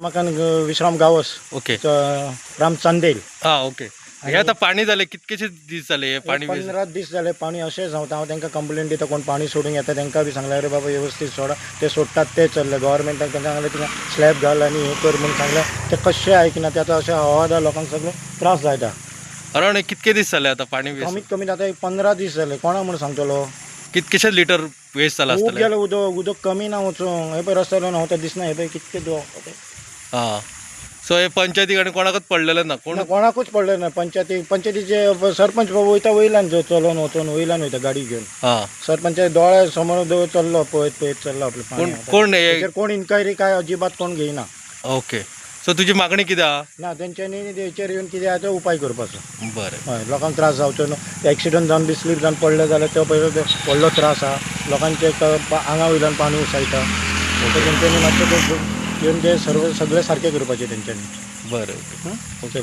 म्हाका विश्राम गावस ओके राम चांदेल हां ओके हे आता पाणी झाले कितकेशे दीस झाले हे पाणी 15 दीस जाले पाणी अशें जावता. हांव तांकां कंप्लेन दिता कोण पाणी सोडूंक येता तांकां बी सांगलें अरे बाबा व्यवस्थीत सोडा. ते सोडटात ते चल्ले गव्हर्मेंटाक तांकां सांगलें तिंगा स्लॅब घाल आनी हें कर म्हणून सांगलें. ते कशें आयकना ते आतां अशें हवादार लोकांक सगळे त्रास जायता. अरावंड कितके दीस जाले आता पाणी कमीत कमीत आतां 15 दीस जाले. कोणाक म्हणून सांगतलो. कितकेशे लिटर वेस्ट जाला खूब आसतले गेलें उदक कमी ना वचूंक. हे पळय रस्त्यार हांव ते दिसना हे पळय कितके हां सो हे पंचायती कडेन कोणाकच पडलेले ना कोण कोणाकूच पडलें ना. पंचायतीचे सरपंच बाबा वयता वयल्यान चलोन वचून वयल्यान वयता गाडी घेवन. हां सरपंचा दोळ्या समोर चल्लो पळयत चल्लो आपलें कोण पाणी. कोण हे ताचेर कोण इन्क्वायरी काय अजिबात कोण घेयना. ओके सो तुजी मागणी कितें आहा ना तेंच्यांनी हेचेर येवन कितें आहा तो उपाय करपाचो. बरें हय लोकांक त्रास जावचो न्हू. एक्सिडंट जावन बी स्लीप जावन पडले जाल्यार तो पळय व्हडलो त्रास आहा. लोकांचे आंगा वयल्यान पाणी उसयता. तेंच्यांनी मातशें येवन ते सगळे सारकें करपाचें तेंच्यांनी. बरें ओके ओके